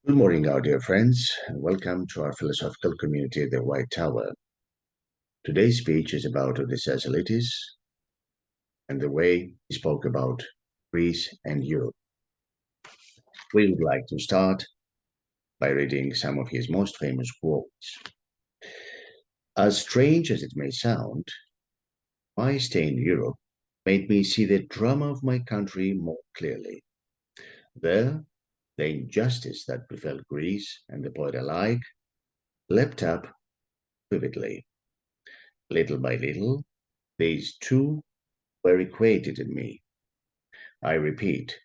Good morning, our dear friends, and welcome to our philosophical community, the White Tower. Today's speech is about Odysseus Elytis and the way he spoke about Greece and Europe. We would like to start by reading some of his most famous quotes. As strange as it may sound, my stay in Europe made me see the drama of my country more clearly. There, the injustice that befell Greece and the poet alike leapt up vividly. Little by little, these two were equated in me. I repeat,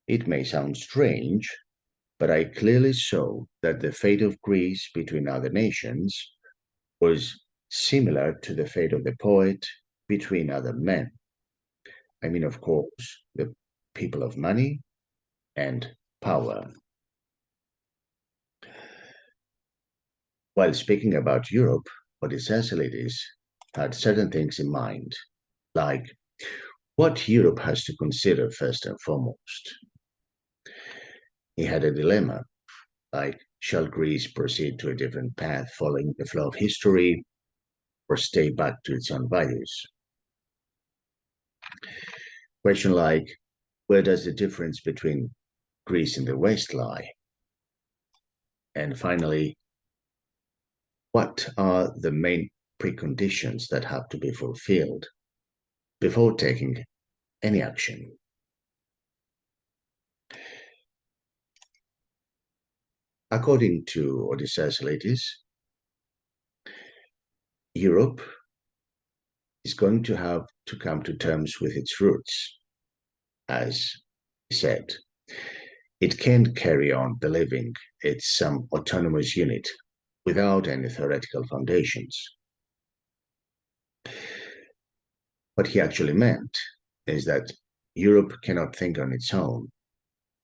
it may sound strange, but I clearly saw that the fate of Greece between other nations was similar to the fate of the poet between other men. I mean, of course, the people of money and power. While speaking about Europe, Odysseus Elytis had certain things in mind, like what Europe has to consider first and foremost. He had a dilemma, like, shall Greece proceed to a different path following the flow of history, or stay back to its own values? Question like, where does the difference between Greece and the West lie? And finally, what are the main preconditions that have to be fulfilled before taking any action? According to Odysseus Elytis, Europe is going to have to come to terms with its roots. As he said, it can't carry on believing it's some autonomous unit without any theoretical foundations. What he actually meant is that Europe cannot think on its own,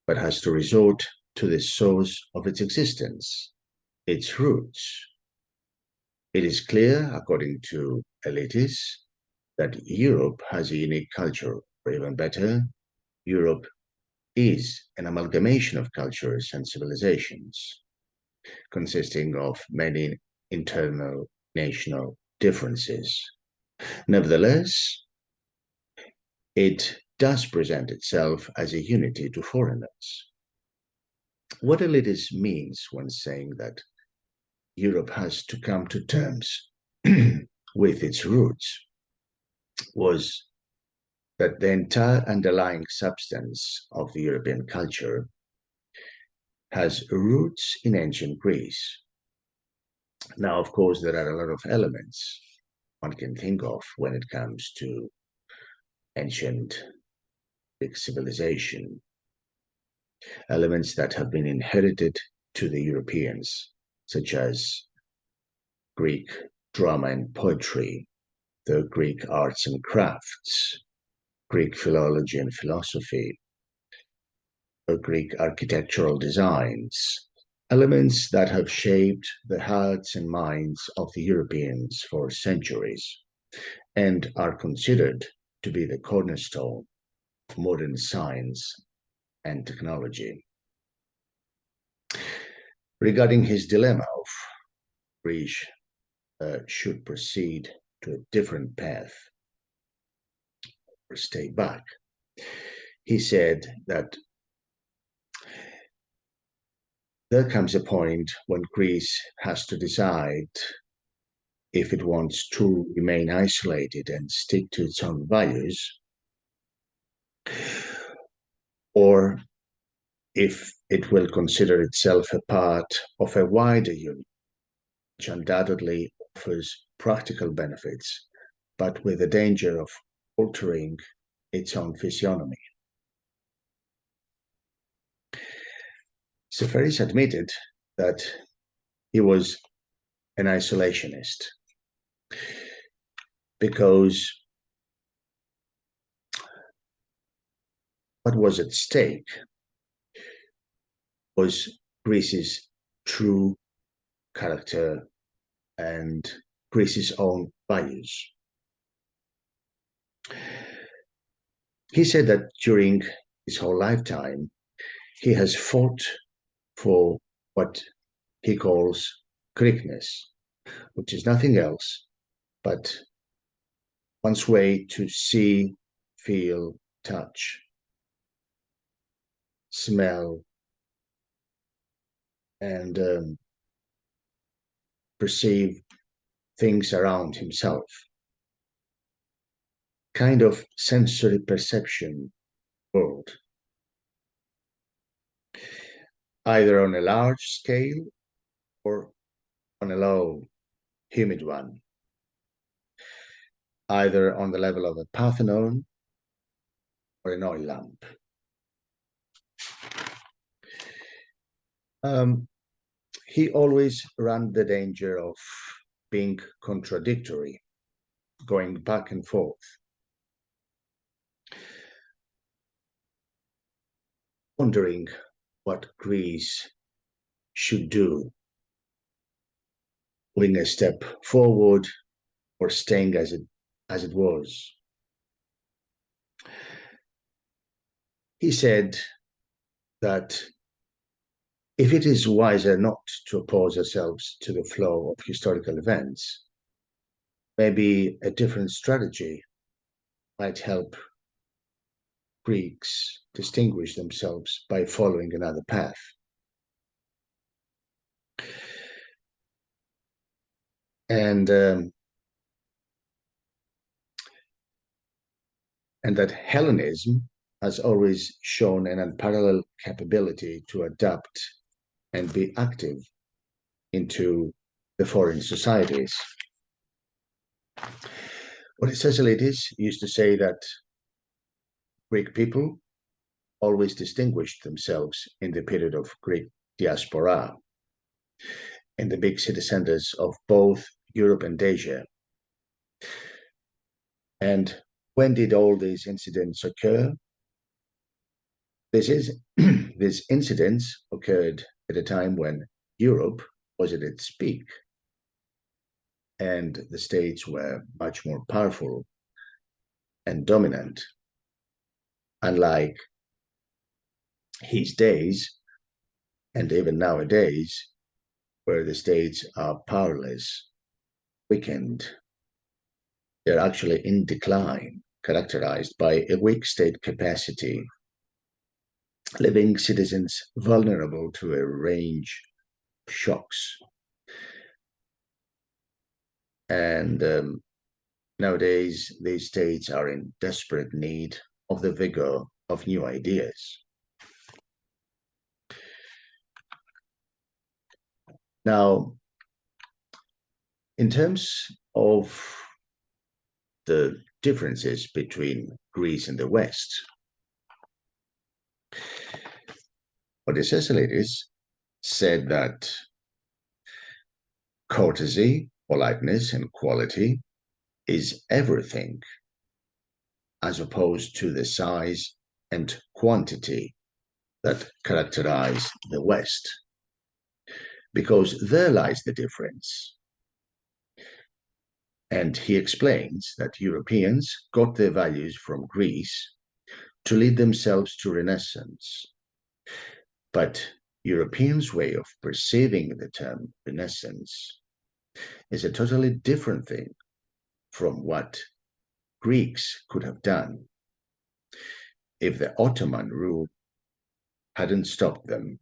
but has to resort to the source of its existence, its roots. It is clear, according to Elytis, that Europe has a unique culture, or even better, Europe is an amalgamation of cultures and civilizations, consisting of many internal national differences. Nevertheless, it does present itself as a unity to foreigners. What Elytis means when saying that Europe has to come to terms with its roots was that the entire underlying substance of the European culture has roots in ancient Greece. Now, of course, there are a lot of elements one can think of when it comes to ancient Greek civilization, elements that have been inherited to the Europeans, such as Greek drama and poetry, the Greek arts and crafts, Greek philology and philosophy, the Greek architectural designs, elements that have shaped the hearts and minds of the Europeans for centuries and are considered to be the cornerstone of modern science and technology. Regarding his dilemma of Greece should proceed to a different path or stay back, he said that there comes a point when Greece has to decide if it wants to remain isolated and stick to its own values, or if it will consider itself a part of a wider union, which undoubtedly offers practical benefits, but with the danger of altering its own physiognomy. Seferis admitted that he was an isolationist because what was at stake was Greece's true character and Greece's own values. He said that during his whole lifetime, he has fought for what he calls Greekness, which is nothing else but one's way to see, feel, touch, smell, and perceive things around himself. Kind of sensory perception world, either on a large scale or on a low, humid one, either on the level of a Parthenon or an oil lamp. He always ran the danger of being contradictory, going back and forth. Wondering what Greece should do, going a step forward or staying as it was. He said that if it is wiser not to oppose ourselves to the flow of historical events, maybe a different strategy might help Greeks distinguish themselves by following another path. And that Hellenism has always shown an unparalleled capability to adapt and be active into the foreign societies. Odysseus Elytis used to say that Greek people always distinguished themselves in the period of Greek diaspora, in the big city centers of both Europe and Asia. And when did all these incidents occur? These incidents occurred at a time when Europe was at its peak and the states were much more powerful and dominant, unlike his days and even nowadays, where the states are powerless, weakened. They're actually in decline, characterized by a weak state capacity, leaving citizens vulnerable to a range of shocks. And nowadays, these states are in desperate need of the vigor of new ideas. Now, in terms of the differences between Greece and the West, Odysseus Elytis said that courtesy, politeness, and quality is everything, as opposed to the size and quantity that characterize the West, because there lies the difference. And he explains that Europeans got their values from Greece to lead themselves to Renaissance. But Europeans' way of perceiving the term Renaissance is a totally different thing from what Greeks could have done if the Ottoman rule hadn't stopped them.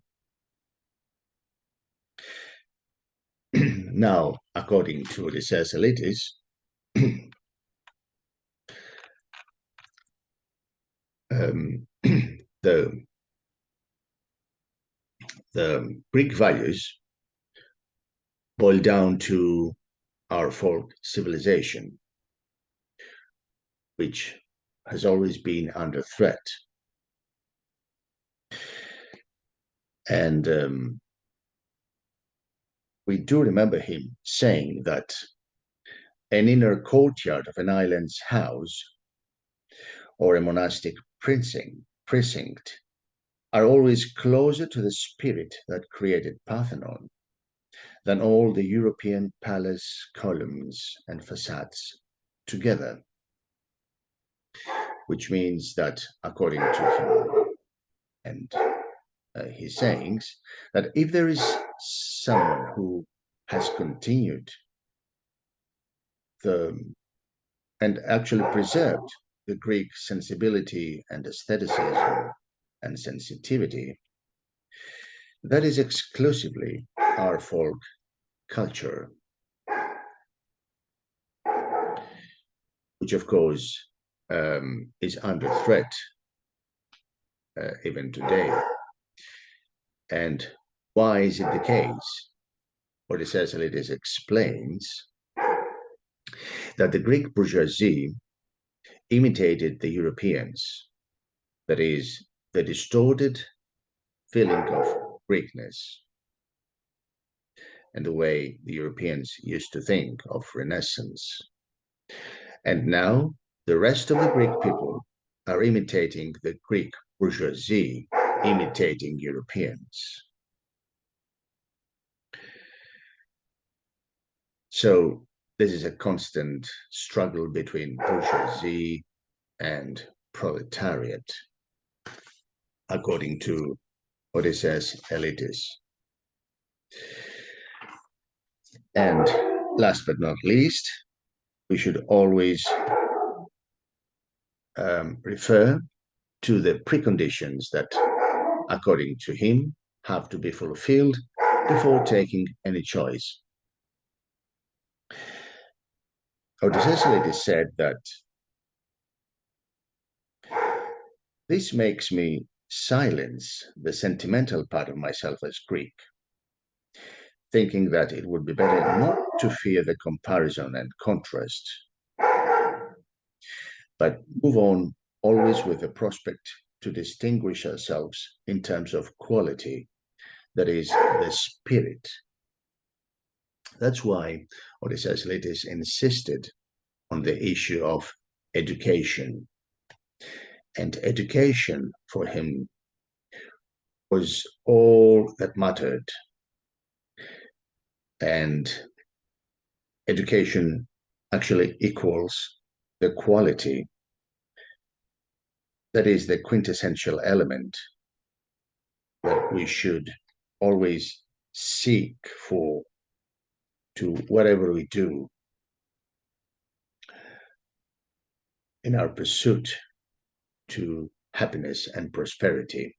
Now, according to Odysseus Elytis, the Greek values boil down to our folk civilization, which has always been under threat. And we do remember him saying that an inner courtyard of an island's house or a monastic precinct are always closer to the spirit that created Parthenon than all the European palace columns and facades together, which means that, according to him, and his sayings, that if there is someone who has continued and actually preserved the Greek sensibility and aestheticism and sensitivity, that is exclusively our folk culture, which of course is under threat even today. And why is it the case? Odysseus Elytis explains that the Greek bourgeoisie imitated the Europeans, that is, the distorted feeling of Greekness and the way the Europeans used to think of Renaissance. And now the rest of the Greek people are imitating the Greek bourgeoisie, imitating Europeans. So this is a constant struggle between bourgeoisie and proletariat, according to Odysseus Elytis. And last but not least, we should always refer to the preconditions that, according to him, have to be fulfilled before taking any choice. Odysseus Elytis said that this makes me silence the sentimental part of myself as Greek, thinking that it would be better not to fear the comparison and contrast, but move on always with the prospect to distinguish ourselves in terms of quality, that is, the spirit. That's why Odysseus Elytis insisted on the issue of education. And education for him was all that mattered. And education actually equals the quality. That is the quintessential element that we should always seek for to whatever we do in our pursuit to happiness and prosperity.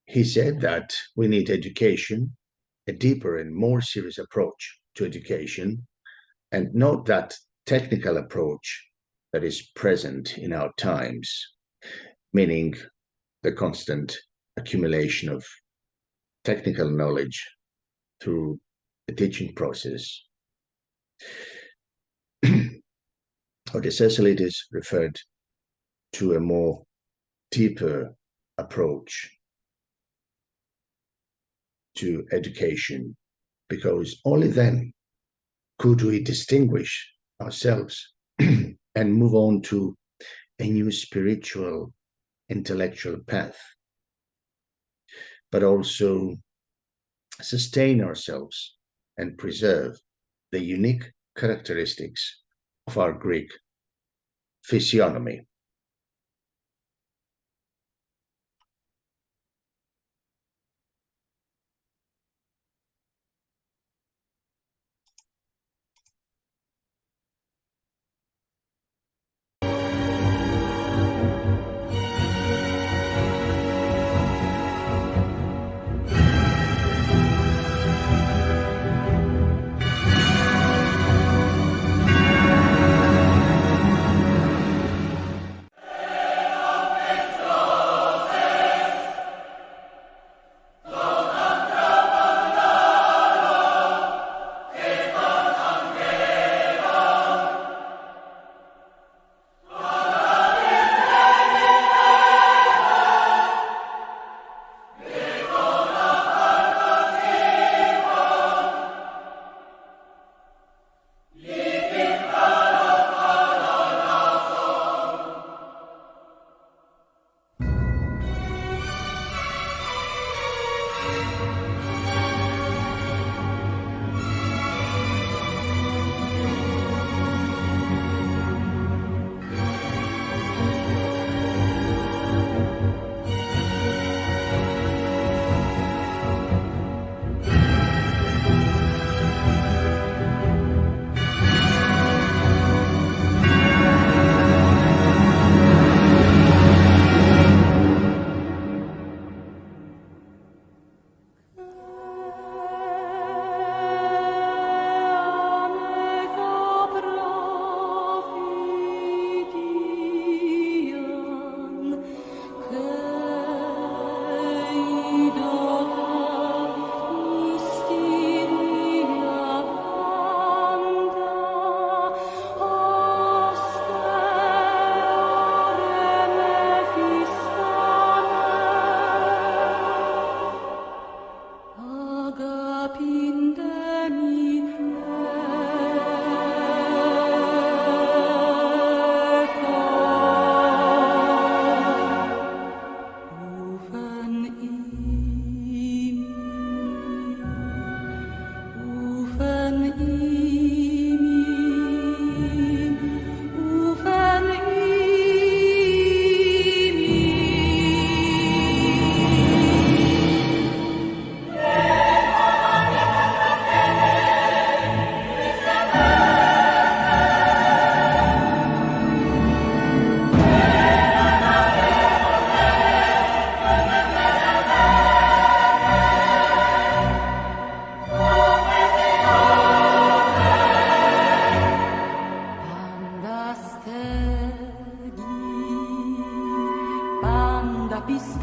He said that we need education, a deeper and more serious approach to education, and not that technical approach that is present in our times, meaning the constant accumulation of technical knowledge through the teaching process. Odysseus Elytis referred to a more deeper approach to education, because only then could we distinguish ourselves and move on to a new spiritual, intellectual path, but also sustain ourselves and preserve the unique characteristics of our Greek physiognomy.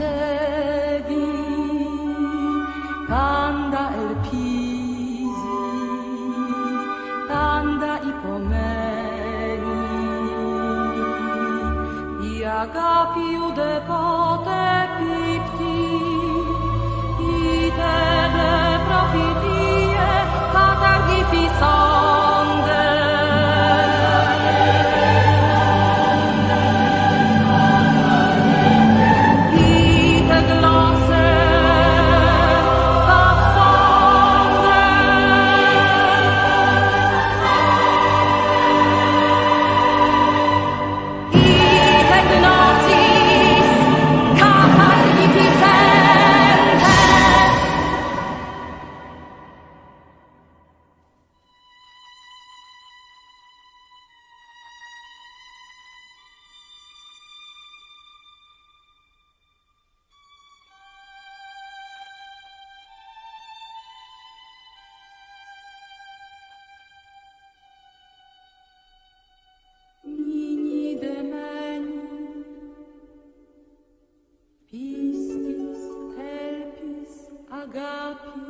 stevi, panda elpisi, panda ipomeni, I agapiu de pote pipti, I te de profitie catargificande. Pistis, helpis, agapis,